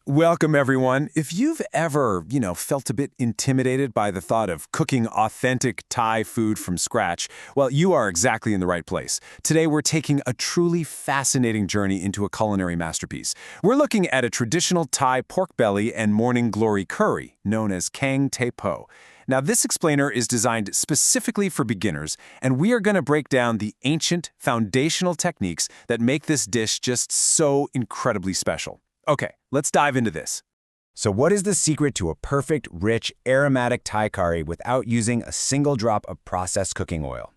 Welcome, everyone. If you've ever, felt a bit intimidated by the thought of cooking authentic Thai food from scratch, well, you are exactly in the right place. Today, we're taking a truly fascinating journey into a culinary masterpiece. We're looking at a traditional Thai pork belly and morning glory curry, known as Kaeng Tay Po. Now, this explainer is designed specifically for beginners, and we are going to break down the ancient, foundational techniques that make this dish just so incredibly special. Okay, let's dive into this. So what is the secret to a perfect, rich, aromatic Thai curry without using a single drop of processed cooking oil?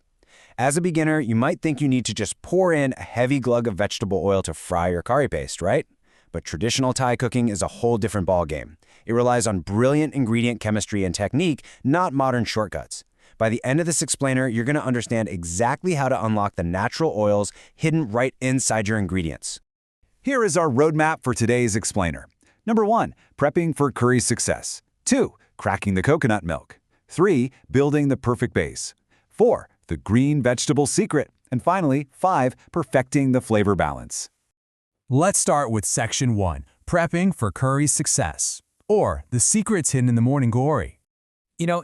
As a beginner, you might think you need to just pour in a heavy glug of vegetable oil to fry your curry paste, right? But traditional Thai cooking is a whole different ballgame. It relies on brilliant ingredient chemistry and technique, not modern shortcuts. By the end of this explainer, you're going to understand exactly how to unlock the natural oils hidden right inside your ingredients. Here is our roadmap for today's explainer. Number 1, prepping for curry success. 2, cracking the coconut milk. 3, building the perfect base. 4, the green vegetable secret. And finally, 5, perfecting the flavor balance. Let's start with Section 1, prepping for curry success, or the secrets hidden in the morning glory.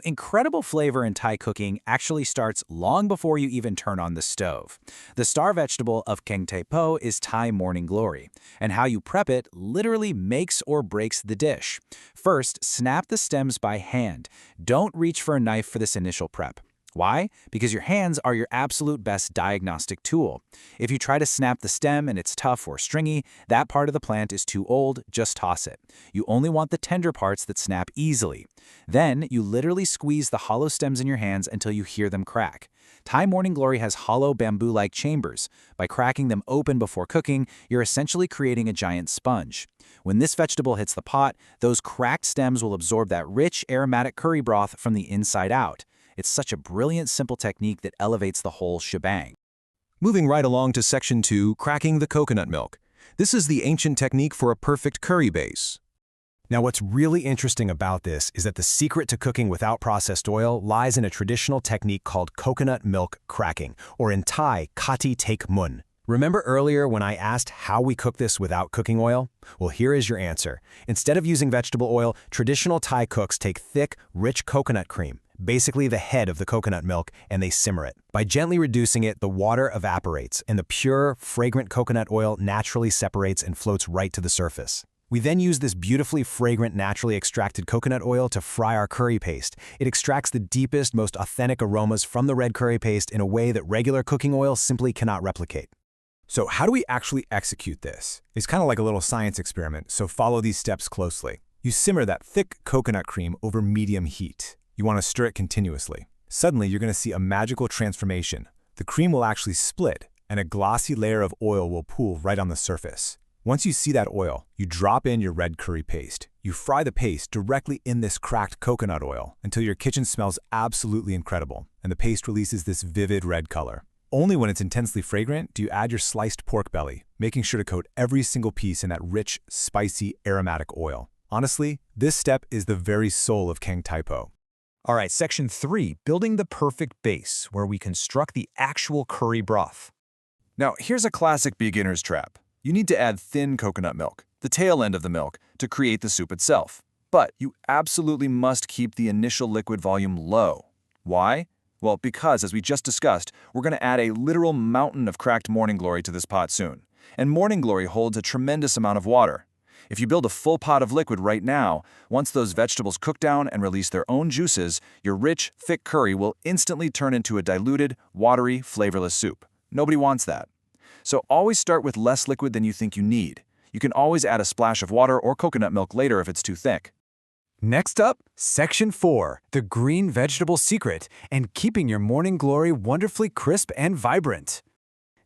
Incredible flavor in Thai cooking actually starts long before you even turn on the stove. The star vegetable of Kaeng Tay Po is Thai morning glory, and how you prep it literally makes or breaks the dish. First, snap the stems by hand. Don't reach for a knife for this initial prep. Why? Because your hands are your absolute best diagnostic tool. If you try to snap the stem and it's tough or stringy, that part of the plant is too old, just toss it. You only want the tender parts that snap easily. Then, you literally squeeze the hollow stems in your hands until you hear them crack. Thai morning glory has hollow bamboo-like chambers. By cracking them open before cooking, you're essentially creating a giant sponge. When this vegetable hits the pot, those cracked stems will absorb that rich, aromatic curry broth from the inside out. It's such a brilliant, simple technique that elevates the whole shebang. Moving right along to Section 2, cracking the coconut milk. This is the ancient technique for a perfect curry base. Now, what's really interesting about this is that the secret to cooking without processed oil lies in a traditional technique called coconut milk cracking, or in Thai, Gati Taek Man. Remember earlier when I asked how we cook this without cooking oil? Well, here is your answer. Instead of using vegetable oil, traditional Thai cooks take thick, rich coconut cream, basically the head of the coconut milk, and they simmer it. By gently reducing it, the water evaporates, and the pure, fragrant coconut oil naturally separates and floats right to the surface. We then use this beautifully fragrant, naturally extracted coconut oil to fry our curry paste. It extracts the deepest, most authentic aromas from the red curry paste in a way that regular cooking oil simply cannot replicate. So how do we actually execute this? It's kind of like a little science experiment, so follow these steps closely. You simmer that thick coconut cream over medium heat. You want to stir it continuously. Suddenly, you're going to see a magical transformation. The cream will actually split, and a glossy layer of oil will pool right on the surface. Once you see that oil, you drop in your red curry paste. You fry the paste directly in this cracked coconut oil until your kitchen smells absolutely incredible, and the paste releases this vivid red color. Only when it's intensely fragrant do you add your sliced pork belly, making sure to coat every single piece in that rich, spicy, aromatic oil. Honestly, this step is the very soul of Kaeng Tay Po. All right, Section 3, building the perfect base, where we construct the actual curry broth. Now, here's a classic beginner's trap. You need to add thin coconut milk, the tail end of the milk, to create the soup itself. But you absolutely must keep the initial liquid volume low. Why? Well, because, as we just discussed, we're going to add a literal mountain of cracked morning glory to this pot soon. And morning glory holds a tremendous amount of water. If you build a full pot of liquid right now, once those vegetables cook down and release their own juices, your rich, thick curry will instantly turn into a diluted, watery, flavorless soup. Nobody wants that. So always start with less liquid than you think you need. You can always add a splash of water or coconut milk later if it's too thick. Next up, Section 4, the green vegetable secret and keeping your morning glory wonderfully crisp and vibrant.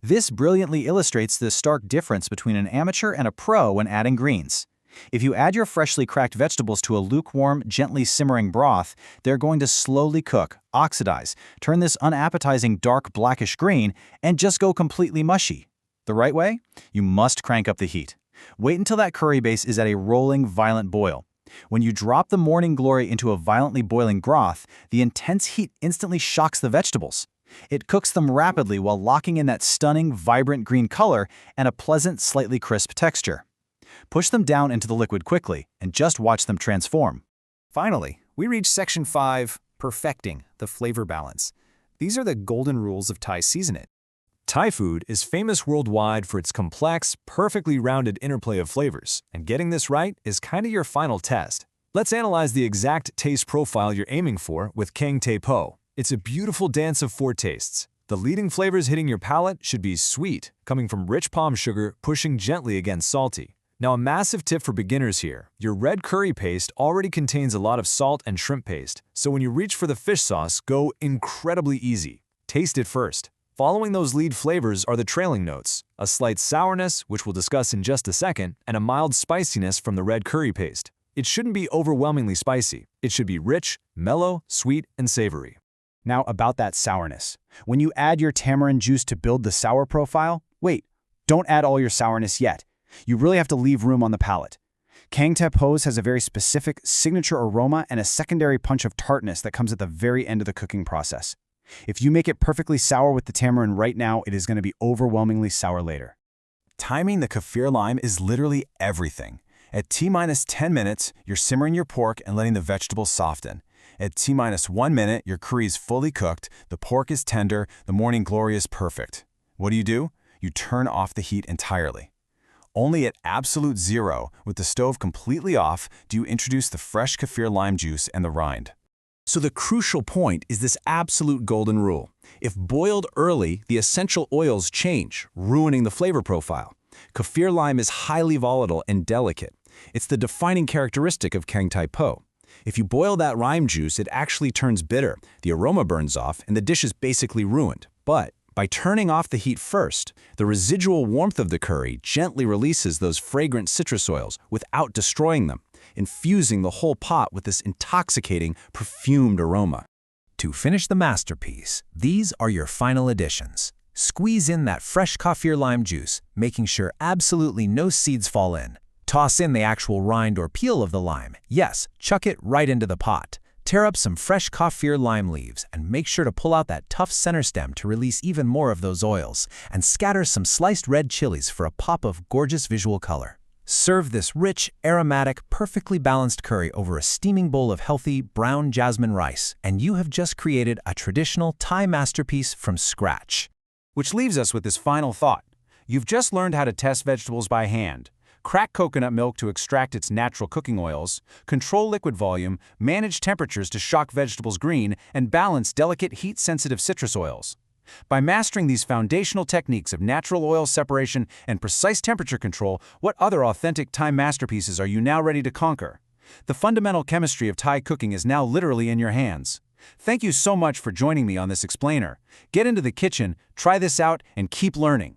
This brilliantly illustrates the stark difference between an amateur and a pro when adding greens. If you add your freshly cracked vegetables to a lukewarm, gently simmering broth, they're going to slowly cook, oxidize, turn this unappetizing dark blackish green, and just go completely mushy. The right way? You must crank up the heat. Wait until that curry base is at a rolling, violent boil. When you drop the morning glory into a violently boiling broth, the intense heat instantly shocks the vegetables. It cooks them rapidly while locking in that stunning, vibrant green color and a pleasant, slightly crisp texture. Push them down into the liquid quickly and just watch them transform. Finally, we reach Section 5, Perfecting the Flavor Balance. These are the golden rules of Thai seasoning. Thai food is famous worldwide for its complex, perfectly rounded interplay of flavors, and getting this right is kind of your final test. Let's analyze the exact taste profile you're aiming for with Kaeng Tay Po. It's a beautiful dance of 4 tastes. The leading flavors hitting your palate should be sweet, coming from rich palm sugar, pushing gently against salty. Now, a massive tip for beginners here. Your red curry paste already contains a lot of salt and shrimp paste, so when you reach for the fish sauce, go incredibly easy. Taste it first. Following those lead flavors are the trailing notes, a slight sourness, which we'll discuss in just a second, and a mild spiciness from the red curry paste. It shouldn't be overwhelmingly spicy. It should be rich, mellow, sweet, and savory. Now about that sourness. When you add your tamarind juice to build the sour profile, wait, don't add all your sourness yet. You really have to leave room on the palate. Kaeng Tay Po has a very specific signature aroma and a secondary punch of tartness that comes at the very end of the cooking process. If you make it perfectly sour with the tamarind right now, it is going to be overwhelmingly sour later. Timing the kaffir lime is literally everything. At T-minus 10 minutes, you're simmering your pork and letting the vegetables soften. At T-minus 1 minute, your curry is fully cooked, the pork is tender, the morning glory is perfect. What do? You turn off the heat entirely. Only at absolute 0, with the stove completely off, do you introduce the fresh kaffir lime juice and the rind. So the crucial point is this absolute golden rule. If boiled early, the essential oils change, ruining the flavor profile. Kaffir lime is highly volatile and delicate. It's the defining characteristic of Kaeng Tay Po. If you boil that lime juice, it actually turns bitter, the aroma burns off, and the dish is basically ruined. But by turning off the heat first, the residual warmth of the curry gently releases those fragrant citrus oils without destroying them, infusing the whole pot with this intoxicating, perfumed aroma. To finish the masterpiece, these are your final additions. Squeeze in that fresh kaffir lime juice, making sure absolutely no seeds fall in. Toss in the actual rind or peel of the lime. Yes, chuck it right into the pot. Tear up some fresh kaffir lime leaves and make sure to pull out that tough center stem to release even more of those oils, and scatter some sliced red chilies for a pop of gorgeous visual color. Serve this rich, aromatic, perfectly balanced curry over a steaming bowl of healthy, brown jasmine rice, and you have just created a traditional Thai masterpiece from scratch. Which leaves us with this final thought. You've just learned how to test vegetables by hand, crack coconut milk to extract its natural cooking oils, control liquid volume, manage temperatures to shock vegetables green, and balance delicate heat-sensitive citrus oils. By mastering these foundational techniques of natural oil separation and precise temperature control, what other authentic Thai masterpieces are you now ready to conquer? The fundamental chemistry of Thai cooking is now literally in your hands. Thank you so much for joining me on this explainer. Get into the kitchen, try this out, and keep learning.